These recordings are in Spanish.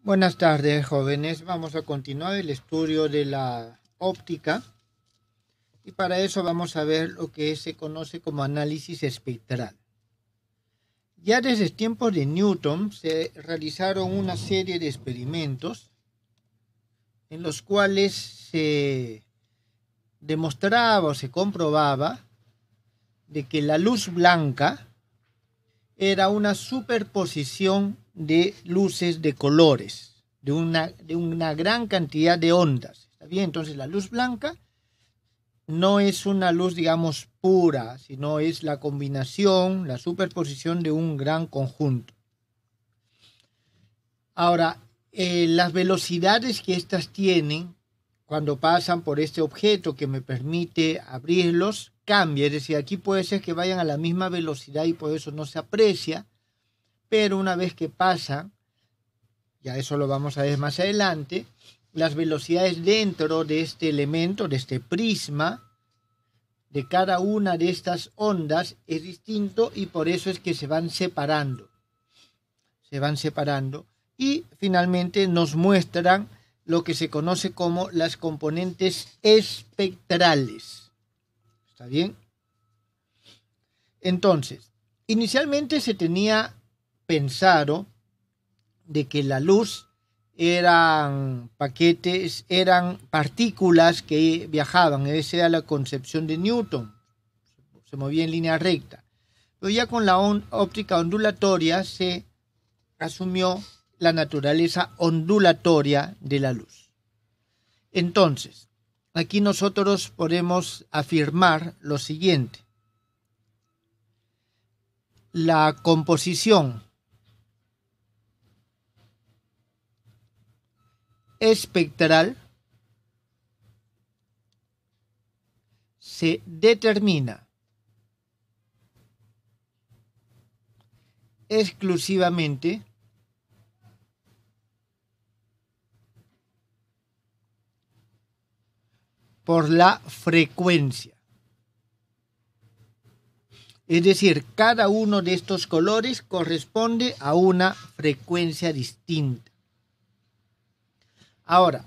Buenas tardes, jóvenes. Vamos a continuar el estudio de la óptica y para eso vamos a ver lo que se conoce como análisis espectral. Ya desde tiempos de Newton se realizaron una serie de experimentos en los cuales se demostraba o se comprobaba de que la luz blanca era una superposición de luces de colores, de una gran cantidad de ondas. ¿Está bien? Entonces la luz blanca no es una luz, digamos, pura, sino es la combinación, la superposición de un gran conjunto. Ahora, las velocidades que éstas tienen cuando pasan por este objeto que me permite abrirlos cambia, es decir, aquí puede ser que vayan a la misma velocidad y por eso no se aprecia, pero una vez que pasan, ya eso lo vamos a ver más adelante, las velocidades dentro de este elemento, de este prisma, de cada una de estas ondas es distinto y por eso es que se van separando y finalmente nos muestran lo que se conoce como las componentes espectrales. ¿Está bien? Entonces, inicialmente se tenía pensado de que la luz eran paquetes, eran partículas que viajaban, esa era la concepción de Newton, se movía en línea recta. Pero ya con la óptica ondulatoria se asumió la naturaleza ondulatoria de la luz. Entonces, aquí nosotros podemos afirmar lo siguiente. La composición espectral se determina exclusivamente por la frecuencia. Es decir, cada uno de estos colores corresponde a una frecuencia distinta. Ahora,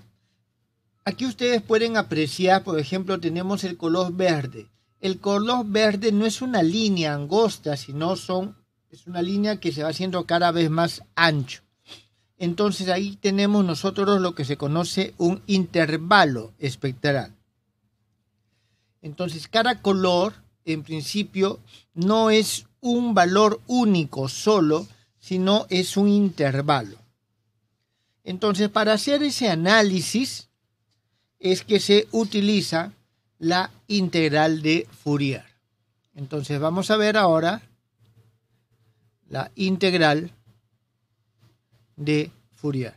aquí ustedes pueden apreciar, por ejemplo, tenemos el color verde. El color verde no es una línea angosta, sino es una línea que se va haciendo cada vez más ancho. Entonces ahí tenemos nosotros lo que se conoce un intervalo espectral. Entonces cada color, en principio, no es un valor único solo, sino es un intervalo. Entonces, para hacer ese análisis es que se utiliza la integral de Fourier. Entonces, vamos a ver ahora la integral de Fourier.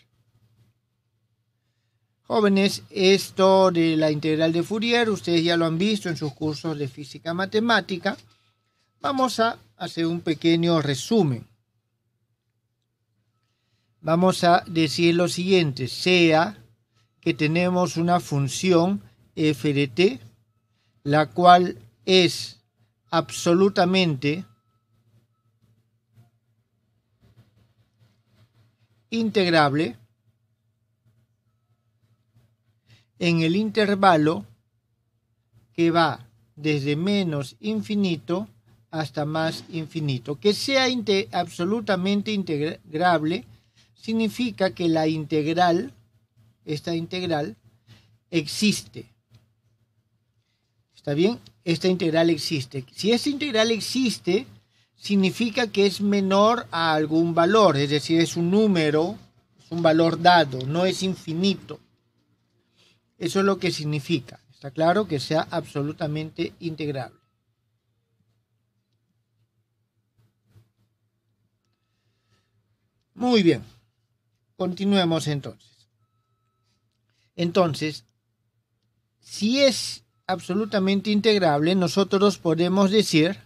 Jóvenes, esto de la integral de Fourier, ustedes ya lo han visto en sus cursos de física matemática. Vamos a hacer un pequeño resumen. Vamos a decir lo siguiente, sea que tenemos una función f de t, la cual es absolutamente integrable en el intervalo que va desde menos infinito hasta más infinito. Que sea absolutamente integrable significa que la integral, esta integral, existe. ¿Está bien? Esta integral existe. Si esta integral existe, significa que es menor a algún valor, es decir, es un número, es un valor dado, no es infinito. Eso es lo que significa. Está claro que sea absolutamente integrable. Muy bien. Continuemos entonces. Entonces, si es absolutamente integrable, nosotros podemos decir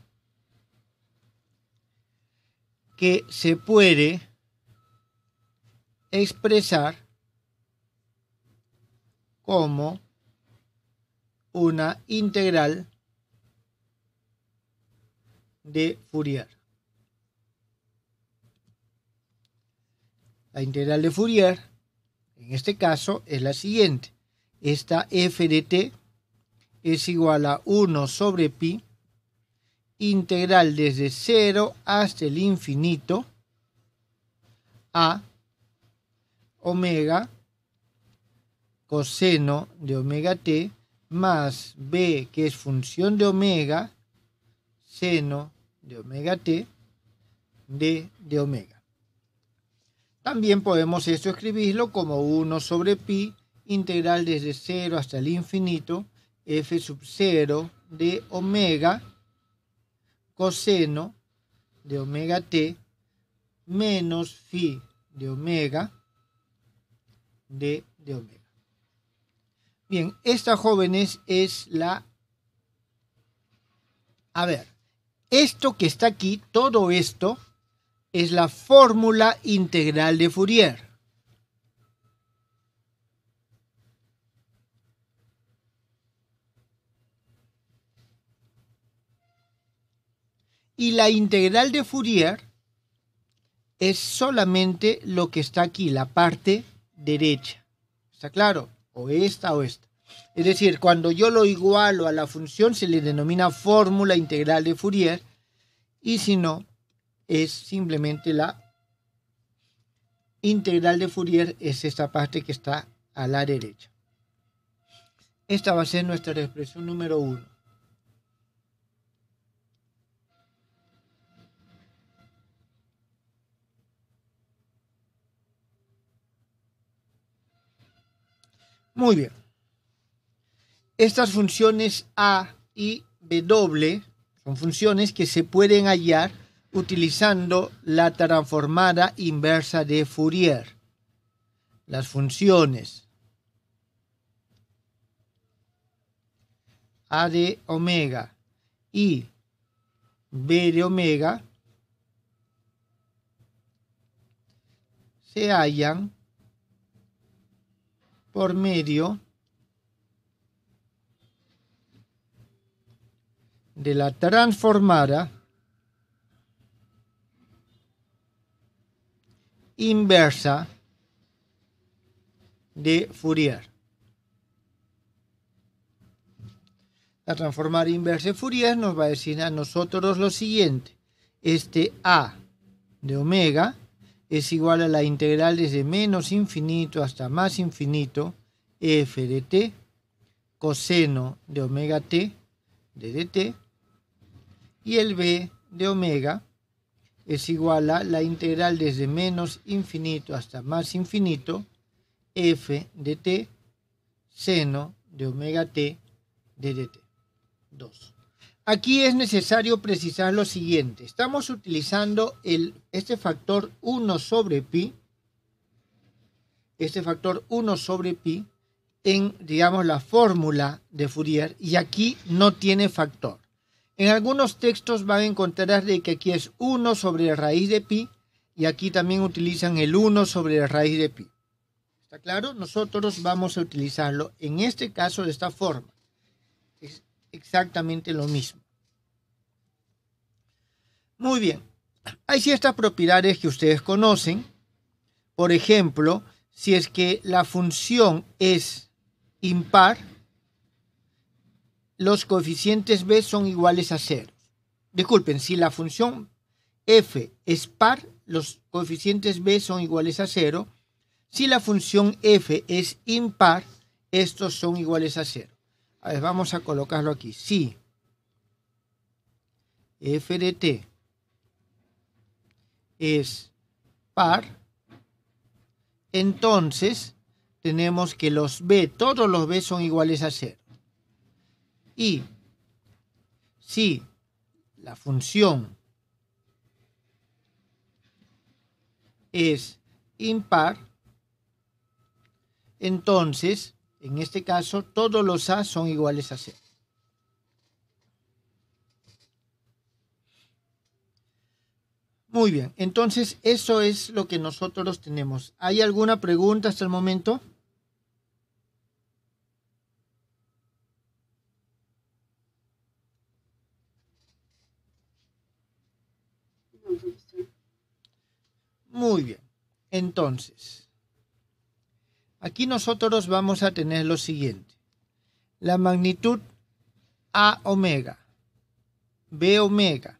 que se puede expresar como una integral de Fourier. La integral de Fourier, en este caso, es la siguiente. Esta f de t es igual a 1 sobre pi, integral desde 0 hasta el infinito, a omega coseno de omega t más b, que es función de omega, seno de omega t, d de omega. También podemos esto escribirlo como 1 sobre pi, integral desde 0 hasta el infinito, f sub 0 de omega coseno de omega t menos phi de omega d de omega. Bien, esta, jóvenes, es la... A ver, esto que está aquí, todo esto, es la fórmula integral de Fourier. Y la integral de Fourier es solamente lo que está aquí, la parte derecha. ¿Está claro? O esta o esta. Es decir, cuando yo lo igualo a la función se le denomina fórmula integral de Fourier, y si no, es simplemente la integral de Fourier, es esta parte que está a la derecha. Esta va a ser nuestra expresión número 1. Muy bien. Estas funciones a y w son funciones que se pueden hallar utilizando la transformada inversa de Fourier. Las funciones a de omega y b de omega se hallan por medio de la transformada inversa de Fourier. La transformada inversa de Fourier nos va a decir a nosotros lo siguiente. Este a de omega es igual a la integral desde menos infinito hasta más infinito f de t coseno de omega t de dt, y el b de omega es igual a la integral desde menos infinito hasta más infinito f de t seno de omega t de dt. 2. Aquí es necesario precisar lo siguiente. Estamos utilizando este factor 1 sobre pi, en, digamos, la fórmula de Fourier, y aquí no tiene factor. En algunos textos van a encontrar de que aquí es 1 sobre raíz de pi, y aquí también utilizan el 1 sobre raíz de pi. ¿Está claro? Nosotros vamos a utilizarlo en este caso de esta forma. Es exactamente lo mismo. Muy bien. Hay ciertas propiedades que ustedes conocen. Por ejemplo, si es que la función es impar, los coeficientes b son iguales a 0. Disculpen, si la función f es par, los coeficientes b son iguales a 0. Si la función f es impar, estos son iguales a 0. A ver, vamos a colocarlo aquí. Si f de t es par, entonces tenemos que los b, todos los b son iguales a 0. Y si la función es impar, entonces, en este caso, todos los a son iguales a 0. Muy bien, entonces eso es lo que nosotros tenemos. ¿Hay alguna pregunta hasta el momento? Muy bien. Entonces, aquí nosotros vamos a tener lo siguiente. La magnitud A omega, B omega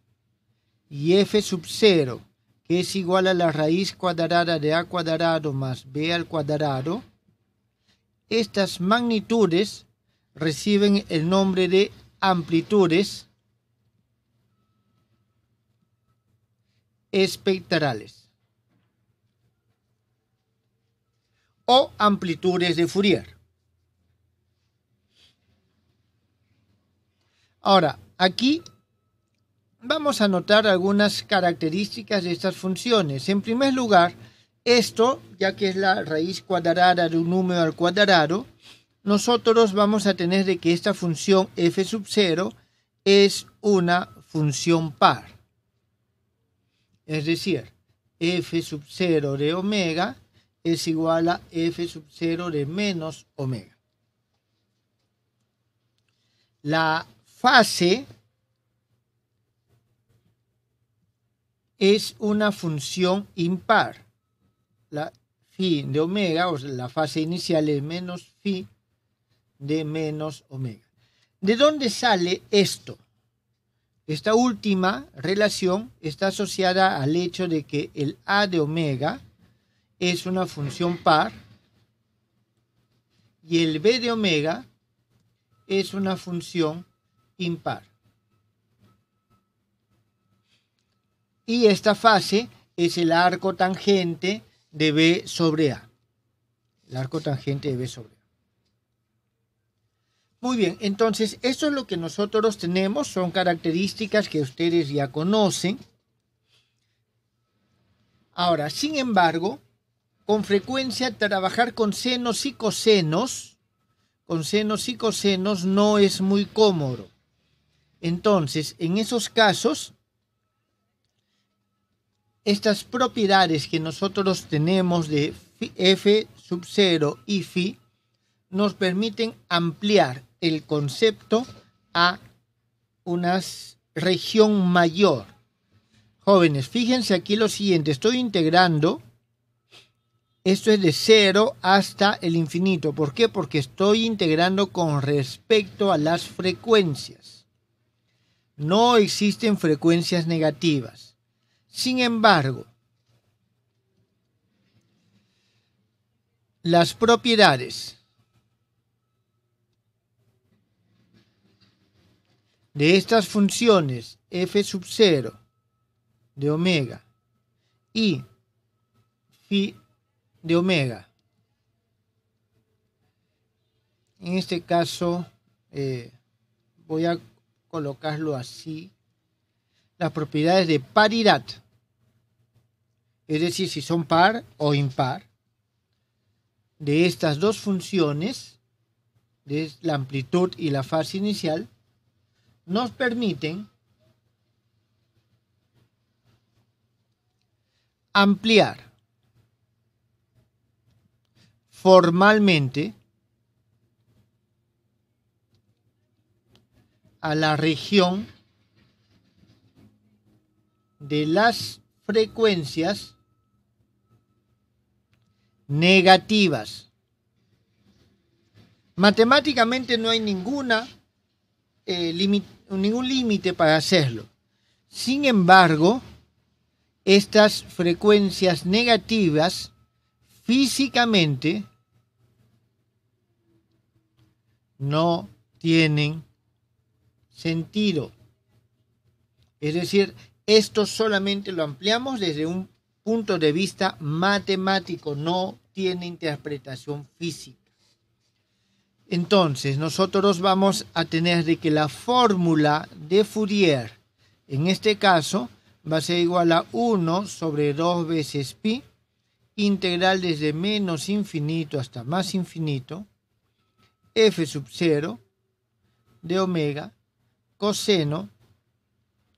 y F sub 0, que es igual a la raíz cuadrada de A cuadrado más B al cuadrado, estas magnitudes reciben el nombre de amplitudes espectrales o amplitudes de Fourier. Ahora, aquí vamos a notar algunas características de estas funciones. En primer lugar, esto, ya que es la raíz cuadrada de un número al cuadrado, nosotros vamos a tener de que esta función f sub 0 es una función par. Es decir, f sub 0 de omega es igual a f sub 0 de menos omega. La fase es una función impar. La phi de omega, o sea, la fase inicial es menos phi de menos omega. ¿De dónde sale esto? Esta última relación está asociada al hecho de que el A de omega es una función par y el B de omega es una función impar. Y esta fase es el arco tangente de B sobre A. El arco tangente de B sobre A. Muy bien, entonces esto es lo que nosotros tenemos, son características que ustedes ya conocen. Ahora, sin embargo, con frecuencia trabajar con senos y cosenos no es muy cómodo. Entonces, en esos casos, estas propiedades que nosotros tenemos de f sub 0 y phi nos permiten ampliar el concepto a una región mayor. Jóvenes, fíjense aquí lo siguiente, estoy integrando, esto es de 0 hasta el infinito. ¿Por qué? Porque estoy integrando con respecto a las frecuencias. No existen frecuencias negativas. Sin embargo, las propiedades de estas funciones f sub 0 de omega y phi de omega, en este caso voy a colocarlo así, las propiedades de paridad, es decir, si son par o impar, de estas dos funciones, de la amplitud y la fase inicial, nos permiten ampliar formalmente a la región de las frecuencias negativas. Matemáticamente no hay ningún límite para hacerlo. Sin embargo, estas frecuencias negativas físicamente no tienen sentido. Es decir, esto solamente lo ampliamos desde un punto de vista matemático, no tiene interpretación física. Entonces, nosotros vamos a tener de que la fórmula de Fourier, en este caso, va a ser igual a 1 sobre 2 veces pi, integral desde menos infinito hasta más infinito, f sub 0 de omega coseno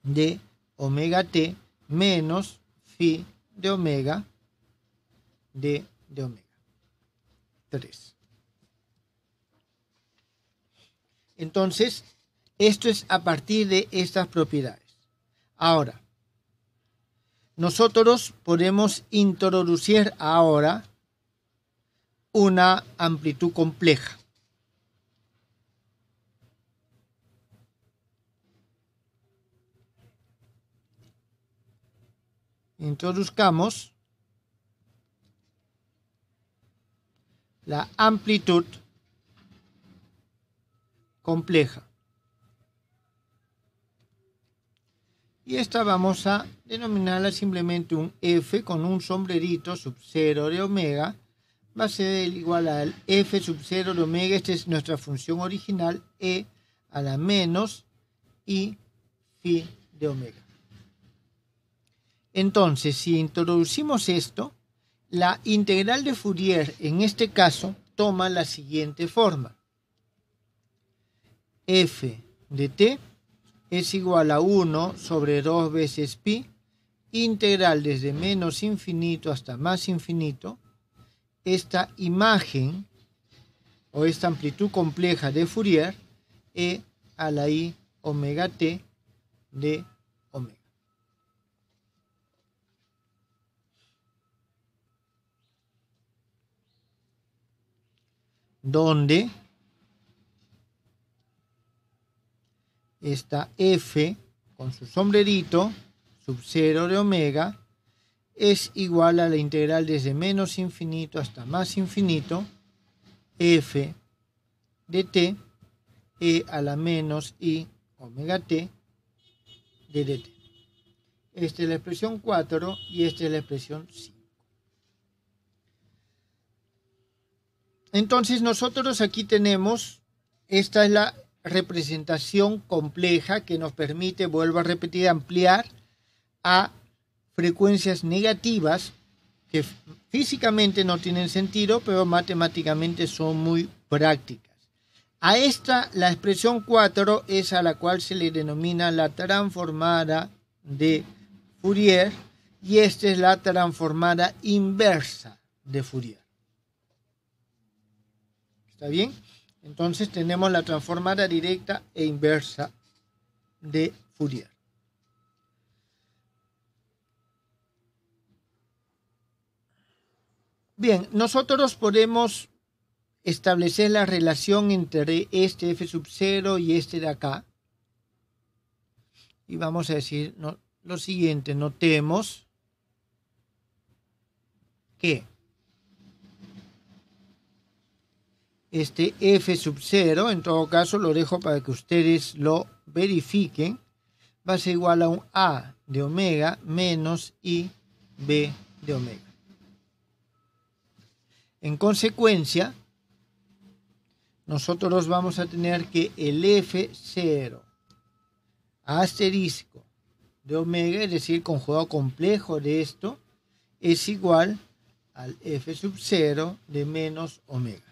de omega t menos phi de omega de omega 3. Entonces, esto es a partir de estas propiedades. Ahora, nosotros podemos introducir ahora una amplitud compleja. Introduzcamos la amplitud compleja. Y esta vamos a denominarla simplemente un f con un sombrerito sub 0 de omega. Va a ser igual al f sub 0 de omega. Esta es nuestra función original, e a la menos i phi de omega. Entonces, si introducimos esto, la integral de Fourier en este caso toma la siguiente forma. F de t es igual a 1 sobre 2 veces pi, integral desde menos infinito hasta más infinito. Esta imagen o esta amplitud compleja de Fourier, e a la i omega t de omega. Donde esta f con su sombrerito sub 0 de omega es igual a la integral desde menos infinito hasta más infinito, f de t, e a la menos i omega t de dt. Esta es la expresión 4 y esta es la expresión 5. Entonces nosotros aquí tenemos, esta es la representación compleja que nos permite, vuelvo a repetir, ampliar a frecuencias negativas que físicamente no tienen sentido, pero matemáticamente son muy prácticas. A esta, la expresión 4 es a la cual se le denomina la transformada de Fourier, y esta es la transformada inversa de Fourier. ¿Está bien? Entonces tenemos la transformada directa e inversa de Fourier. Bien, nosotros podemos establecer la relación entre este f sub 0 y este de acá. Y vamos a decir lo siguiente, notemos que este f sub 0, en todo caso lo dejo para que ustedes lo verifiquen, va a ser igual a un a de omega menos i b de omega. En consecuencia, nosotros vamos a tener que el f0 asterisco de omega, es decir, conjugado complejo de esto, es igual al f sub 0 de menos omega.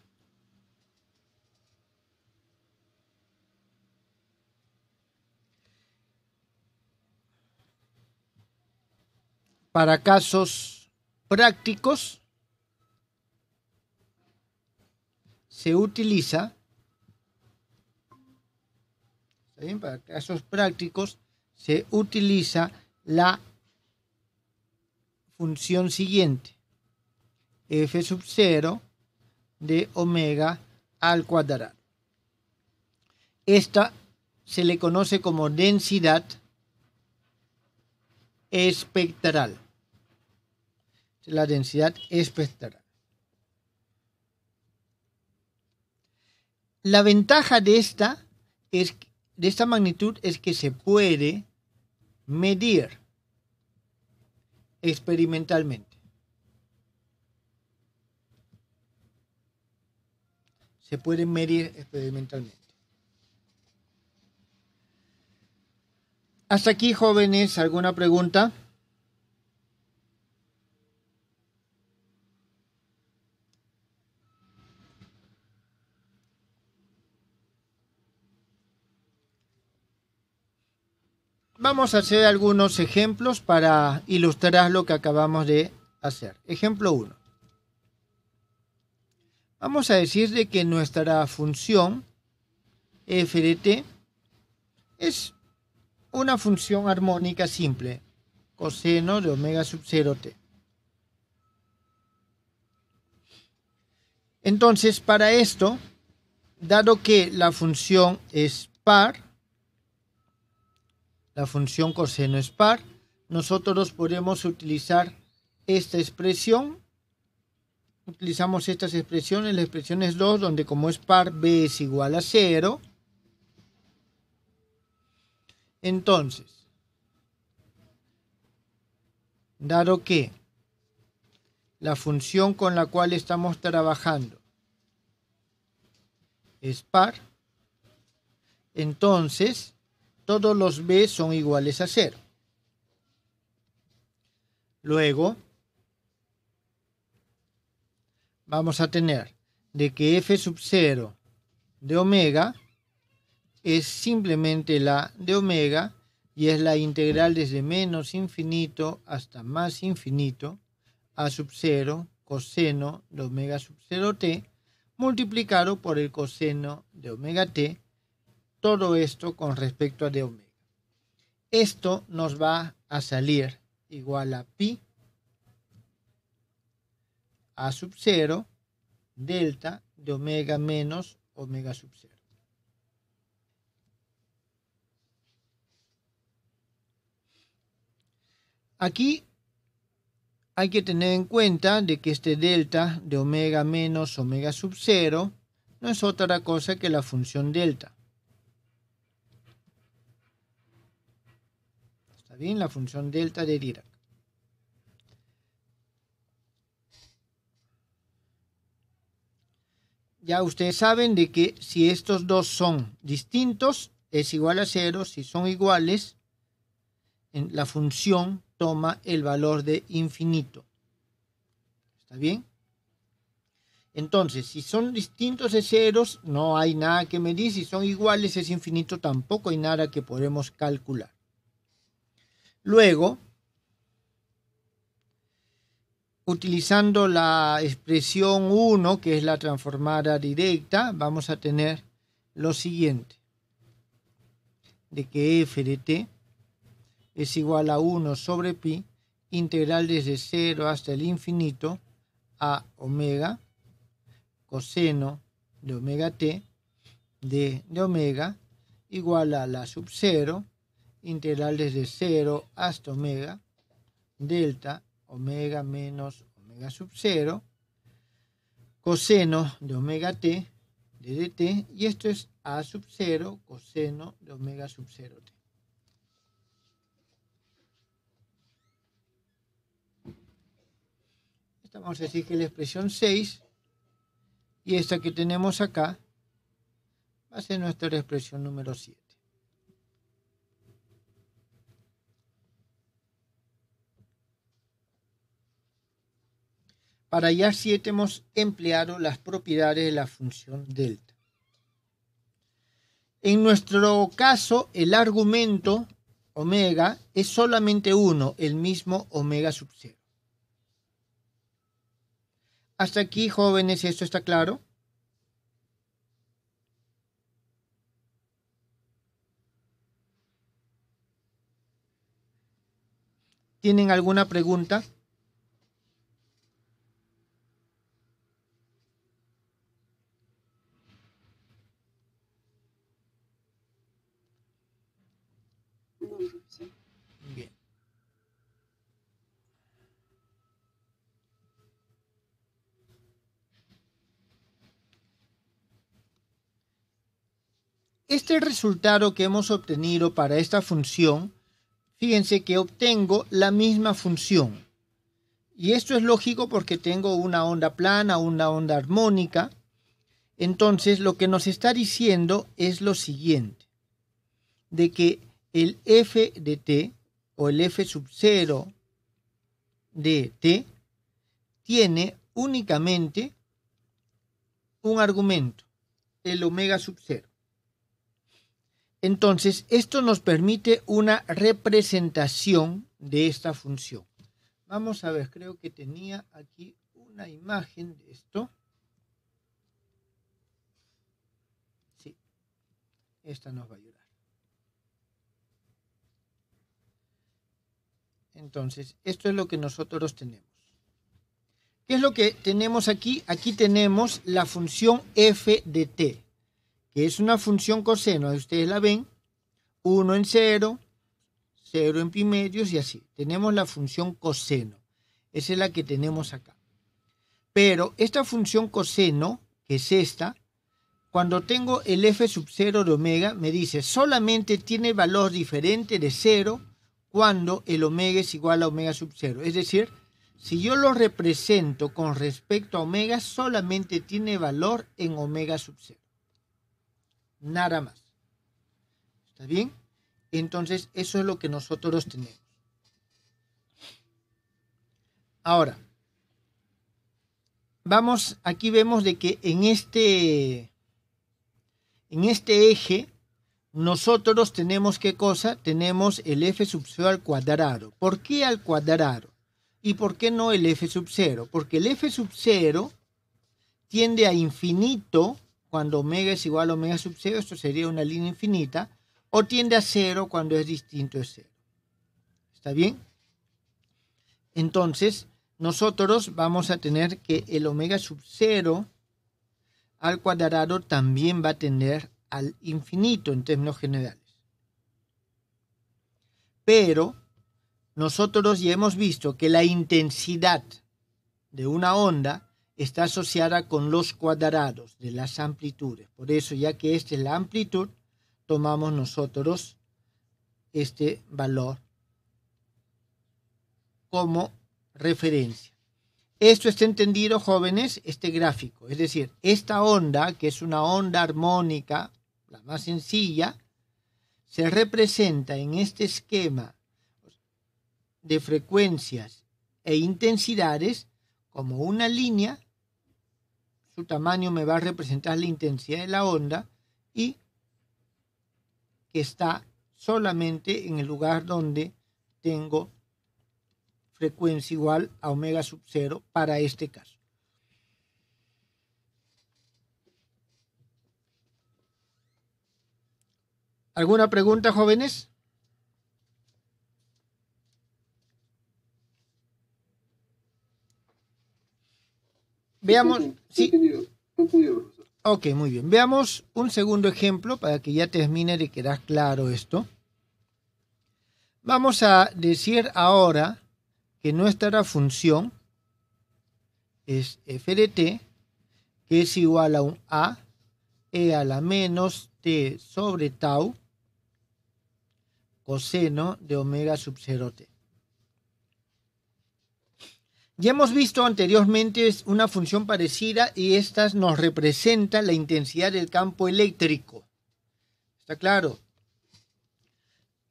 Para casos prácticos, se utiliza, ¿está bien? Para casos prácticos, se utiliza la función siguiente, f sub 0 de omega al cuadrado. Esta se le conoce como densidad espectral. La densidad espectral. La ventaja de esta magnitud es que se puede medir experimentalmente. Se puede medir experimentalmente. Hasta aquí, jóvenes, ¿alguna pregunta? Vamos a hacer algunos ejemplos para ilustrar lo que acabamos de hacer. Ejemplo 1. Vamos a decir de que nuestra función f de t es una función armónica simple, coseno de omega sub 0t. Entonces, para esto, dado que la función es par, la función coseno es par, nosotros podemos utilizar esta expresión. Utilizamos estas expresiones, la expresión es 2, donde como es par, b es igual a 0. Entonces, dado que la función con la cual estamos trabajando es par, entonces todos los b son iguales a 0. Luego, vamos a tener de que f sub 0 de omega es simplemente la de omega y es la integral desde menos infinito hasta más infinito a sub 0 coseno de omega sub 0t multiplicado por el coseno de omega t, todo esto con respecto a de omega. Esto nos va a salir igual a pi a sub 0 delta de omega menos omega sub 0. Aquí hay que tener en cuenta de que este delta de omega menos omega sub 0 no es otra cosa que la función delta. ¿Está bien? La función delta de Dirac. Ya ustedes saben de que si estos dos son distintos, es igual a 0. Si son iguales, la función toma el valor de infinito. ¿Está bien? Entonces, si son distintos de ceros, no hay nada que medir. Si son iguales es infinito, tampoco hay nada que podemos calcular. Luego, utilizando la expresión 1, que es la transformada directa, vamos a tener lo siguiente. De que f de t es igual a 1 sobre pi, integral desde 0 hasta el infinito, a omega, coseno de omega t, de omega, igual a la sub 0, integral desde 0 hasta omega, delta omega menos omega sub 0, coseno de omega t, de dt, y esto es a sub 0 coseno de omega sub 0t. Esta vamos a decir que es la expresión 6, y esta que tenemos acá va a ser nuestra expresión número 7. Para hallar 7 hemos empleado las propiedades de la función delta. En nuestro caso, el argumento omega es solamente uno, el mismo omega sub 0. Hasta aquí, jóvenes, ¿esto está claro? ¿Tienen alguna pregunta? Bien. Este resultado que hemos obtenido para esta función, fíjense que obtengo la misma función. Y esto es lógico porque tengo una onda plana, una onda armónica. Entonces, lo que nos está diciendo es lo siguiente, de que el f de t, o el f sub 0 de t, tiene únicamente un argumento, el omega sub 0. Entonces, esto nos permite una representación de esta función. Vamos a ver, creo que tenía aquí una imagen de esto. Sí, esta nos va a ayudar. Entonces, esto es lo que nosotros tenemos. ¿Qué es lo que tenemos aquí? Aquí tenemos la función f de t, que es una función coseno. Ustedes la ven, 1 en 0, 0 en pi medios y así. Tenemos la función coseno. Esa es la que tenemos acá. Pero esta función coseno, que es esta, cuando tengo el f sub 0 de omega, me dice solamente tiene valor diferente de 0 cuando el omega es igual a omega sub 0. Es decir, si yo lo represento con respecto a omega, solamente tiene valor en omega sub 0. Nada más. ¿Está bien? Entonces, eso es lo que nosotros tenemos. Ahora, aquí vemos de que en este eje, nosotros tenemos ¿qué cosa? Tenemos el f sub 0 al cuadrado. ¿Por qué al cuadrado? ¿Y por qué no el f sub 0? Porque el f sub 0 tiende a infinito cuando omega es igual a omega sub 0, esto sería una línea infinita, o tiende a 0 cuando es distinto de 0. ¿Está bien? Entonces, nosotros vamos a tener que el omega sub 0 al cuadrado también va a tender al infinito en términos generales. Pero nosotros ya hemos visto que la intensidad de una onda está asociada con los cuadrados de las amplitudes. Por eso, ya que esta es la amplitud, tomamos nosotros este valor como referencia. Esto está entendido, jóvenes, este gráfico. Es decir, esta onda, que es una onda armónica, la más sencilla, se representa en este esquema de frecuencias e intensidades como una línea. Su tamaño me va a representar la intensidad de la onda y que está solamente en el lugar donde tengo frecuencia igual a omega sub 0 para este caso. ¿Alguna pregunta, jóvenes? Veamos. ¿Sí? Ok, muy bien. Veamos un segundo ejemplo para que ya termine de quedar claro esto. Vamos a decir ahora que nuestra función es f de t, que es igual a un a e a la menos t sobre tau coseno de omega sub 0t. Ya hemos visto anteriormente una función parecida y esta nos representa la intensidad del campo eléctrico. ¿Está claro?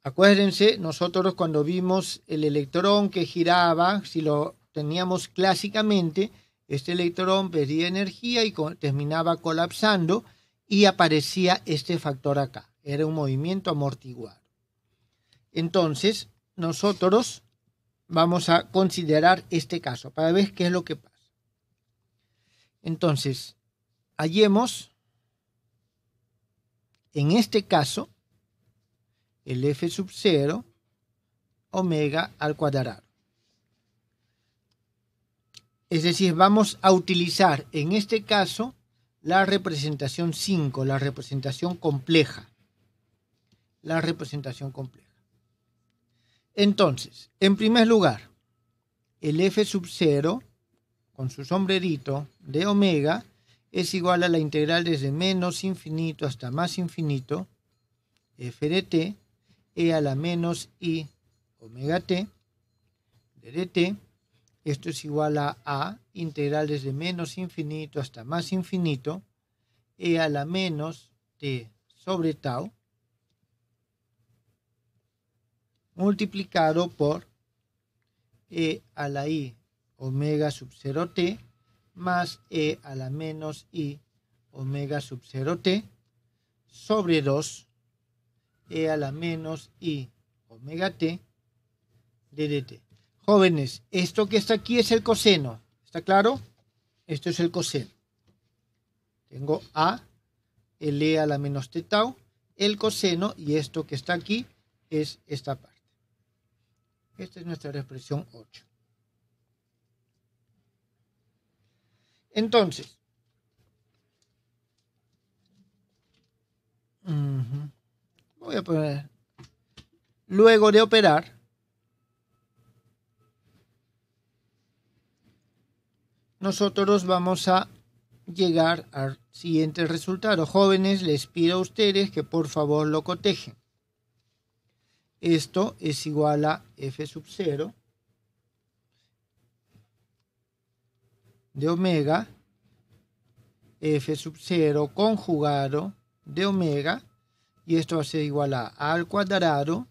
Acuérdense, nosotros cuando vimos el electrón que giraba, si lo teníamos clásicamente, este electrón perdía energía y terminaba colapsando y aparecía este factor acá. Era un movimiento amortiguado. Entonces, nosotros vamos a considerar este caso para ver qué es lo que pasa. Entonces, hallemos en este caso el f sub 0 omega al cuadrado. Es decir, vamos a utilizar en este caso la representación 5, la representación compleja. La representación compleja. Entonces, en primer lugar, el f sub 0 con su sombrerito de omega es igual a la integral desde menos infinito hasta más infinito f de t e a la menos i omega t de dt. Esto es igual a integral desde menos infinito hasta más infinito e a la menos t sobre tau multiplicado por e a la i omega sub 0t más e a la menos i omega sub 0t sobre 2 e a la menos i omega t de dt. Jóvenes, esto que está aquí es el coseno. ¿Está claro? Esto es el coseno. Tengo a, el e a la menos t tau, el coseno, y esto que está aquí es esta parte. Esta es nuestra expresión 8. Entonces, voy a poner, luego de operar, nosotros vamos a llegar al siguiente resultado. Jóvenes, les pido a ustedes que por favor lo cotejen. Esto es igual a f sub 0 de omega, f sub 0 conjugado de omega, y esto va a ser igual a al cuadrado,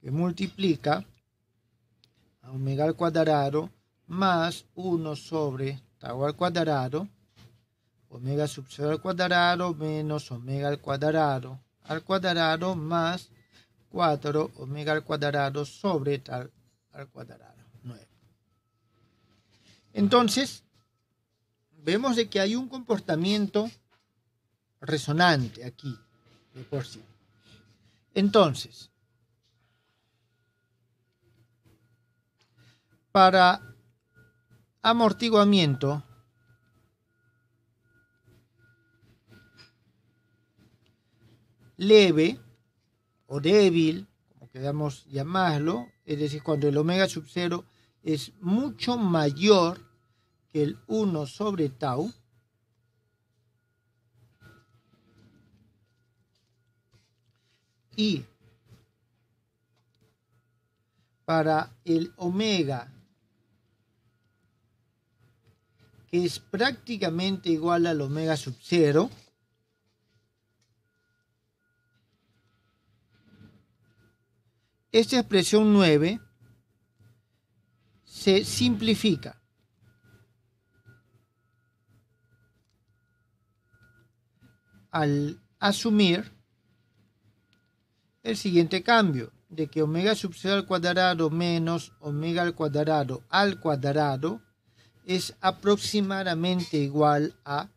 que multiplica a omega al cuadrado más 1 sobre tau al cuadrado, omega sub 0 al cuadrado menos omega al cuadrado más 4 omega al cuadrado sobre tal al cuadrado, 9. Entonces, vemos de que hay un comportamiento resonante aquí, de por sí. Entonces, para amortiguamiento, leve o débil, como queramos llamarlo, es decir, cuando el omega sub 0 es mucho mayor que el 1 sobre tau, y para el omega, que es prácticamente igual al omega sub 0, esta expresión 9 se simplifica al asumir el siguiente cambio, de que omega sub 0 al cuadrado menos omega al cuadrado es aproximadamente igual a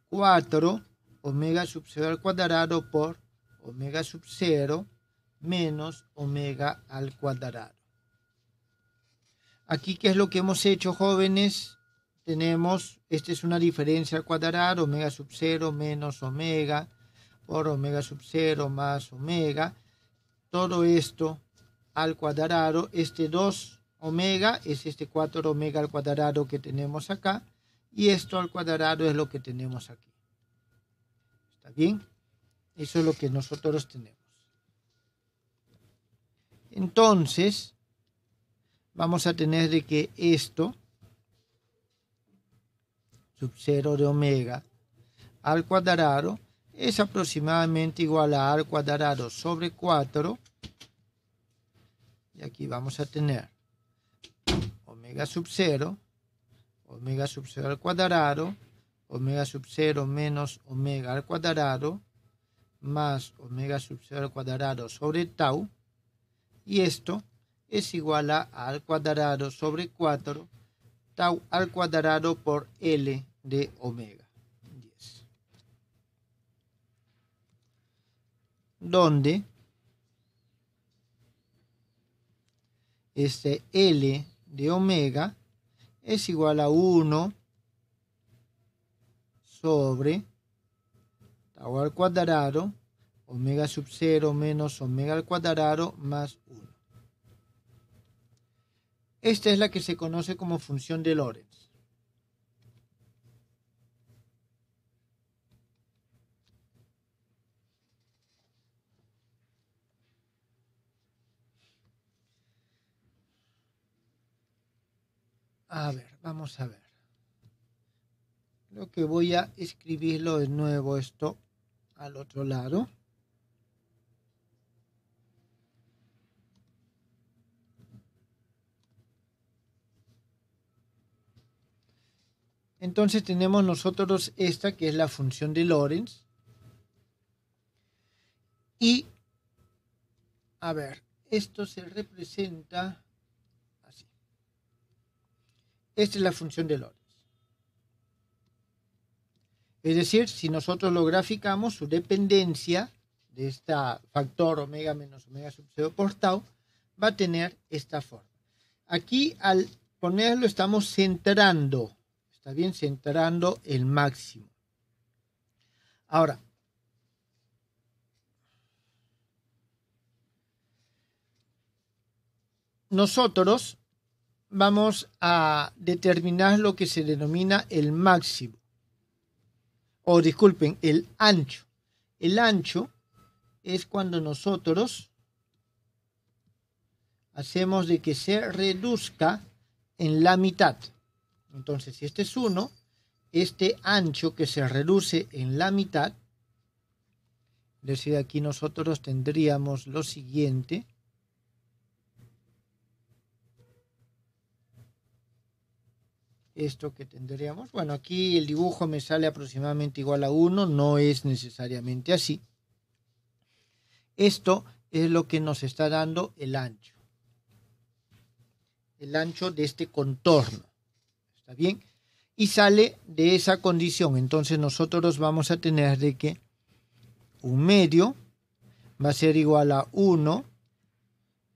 4 omega sub 0 al cuadrado por omega sub 0 menos omega al cuadrado. Aquí, ¿qué es lo que hemos hecho, jóvenes? Tenemos, esta es una diferencia al cuadrado, omega sub 0 menos omega por omega sub 0 más omega. Todo esto al cuadrado, este 2 omega es este 4 omega al cuadrado que tenemos acá, y esto al cuadrado es lo que tenemos aquí. ¿Está bien? Eso es lo que nosotros tenemos. Entonces, vamos a tener de que esto, sub 0 de omega al cuadrado, es aproximadamente igual a al cuadrado sobre 4. Y aquí vamos a tener omega sub 0 al cuadrado, omega sub 0 menos omega al cuadrado, más omega sub 0 al cuadrado sobre tau. Y esto es igual a al cuadrado sobre 4 tau al cuadrado por L de omega 10. Donde este L de omega es igual a 1 sobre tau al cuadrado, omega sub 0 menos omega al cuadrado más 1. Esta es la que se conoce como función de Lorentz. A ver, vamos a ver. Lo que voy a escribirlo de nuevo esto al otro lado. Entonces tenemos nosotros esta que es la función de Lorentz. Y, a ver, esto se representa así. Esta es la función de Lorentz. Es decir, si nosotros lo graficamos, su dependencia de este factor omega menos omega sub 0 por tau va a tener esta forma. Aquí al ponerlo estamos centrando, está bien, centrando el máximo. Ahora, nosotros vamos a determinar lo que se denomina el máximo, o disculpen, el ancho. El ancho es cuando nosotros hacemos de que se reduzca en la mitad. Entonces, si este es 1, este ancho que se reduce en la mitad, es decir, aquí nosotros tendríamos lo siguiente. Esto que tendríamos, bueno, aquí el dibujo me sale aproximadamente igual a 1, no es necesariamente así. Esto es lo que nos está dando el ancho de este contorno, ¿está bien? Y sale de esa condición, entonces nosotros vamos a tener de que un medio va a ser igual a 1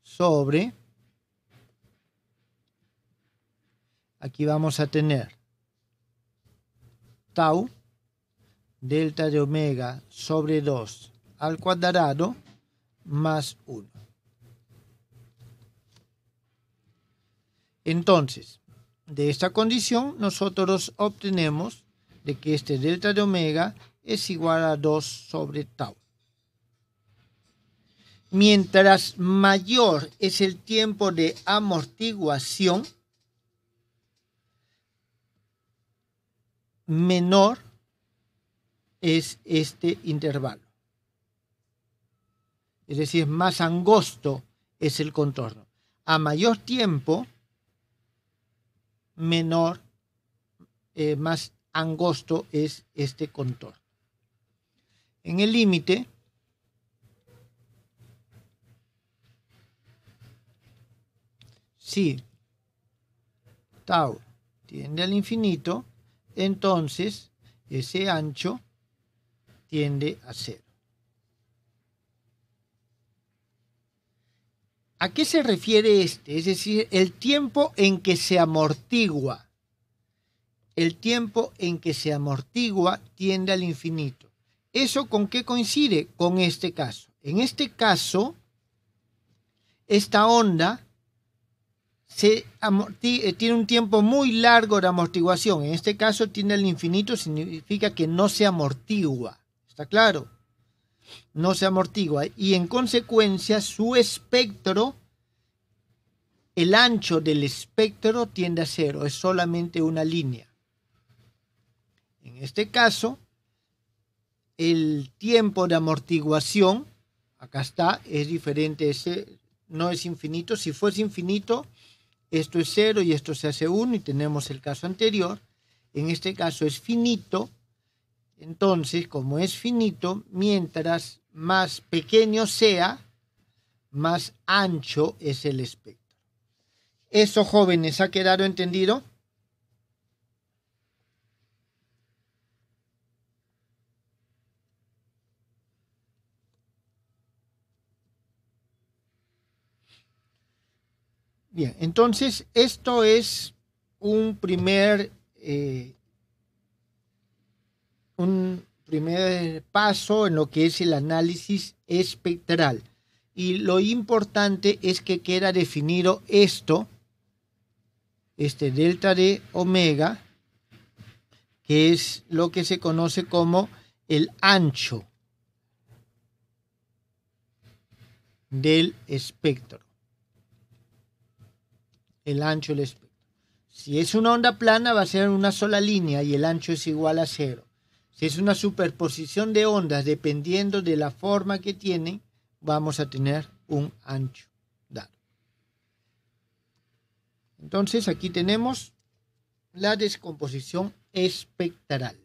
sobre, aquí vamos a tener tau delta de omega sobre 2 al cuadrado más 1. Entonces, de esta condición nosotros obtenemos de que este delta de omega es igual a 2 sobre tau. Mientras mayor es el tiempo de amortiguación, menor es este intervalo. Es decir, más angosto es el contorno. A mayor tiempo, menor, más angosto es este contorno. En el límite, si tau tiende al infinito, entonces ese ancho tiende a 0. ¿A qué se refiere este? Es decir, el tiempo en que se amortigua. El tiempo en que se amortigua tiende al infinito. ¿Eso con qué coincide? Con este caso. En este caso, esta onda tiene un tiempo muy largo de amortiguación. En este caso, tiende al infinito, significa que no se amortigua. ¿Está claro? No se amortigua y en consecuencia su espectro, el ancho del espectro tiende a 0, es solamente una línea. En este caso, el tiempo de amortiguación, acá está, es diferente, no es infinito. Si fuese infinito, esto es 0 y esto se hace 1 y tenemos el caso anterior. En este caso es finito. Entonces, como es finito, mientras más pequeño sea, más ancho es el espectro. ¿Eso, jóvenes, ha quedado entendido? Bien, entonces esto es un primer paso en lo que es el análisis espectral. Y lo importante es que queda definido esto, este delta de omega, que es lo que se conoce como el ancho del espectro. El ancho del espectro. Si es una onda plana va a ser una sola línea y el ancho es igual a 0. Si es una superposición de ondas, dependiendo de la forma que tienen, vamos a tener un ancho dado. Entonces aquí tenemos la descomposición espectral.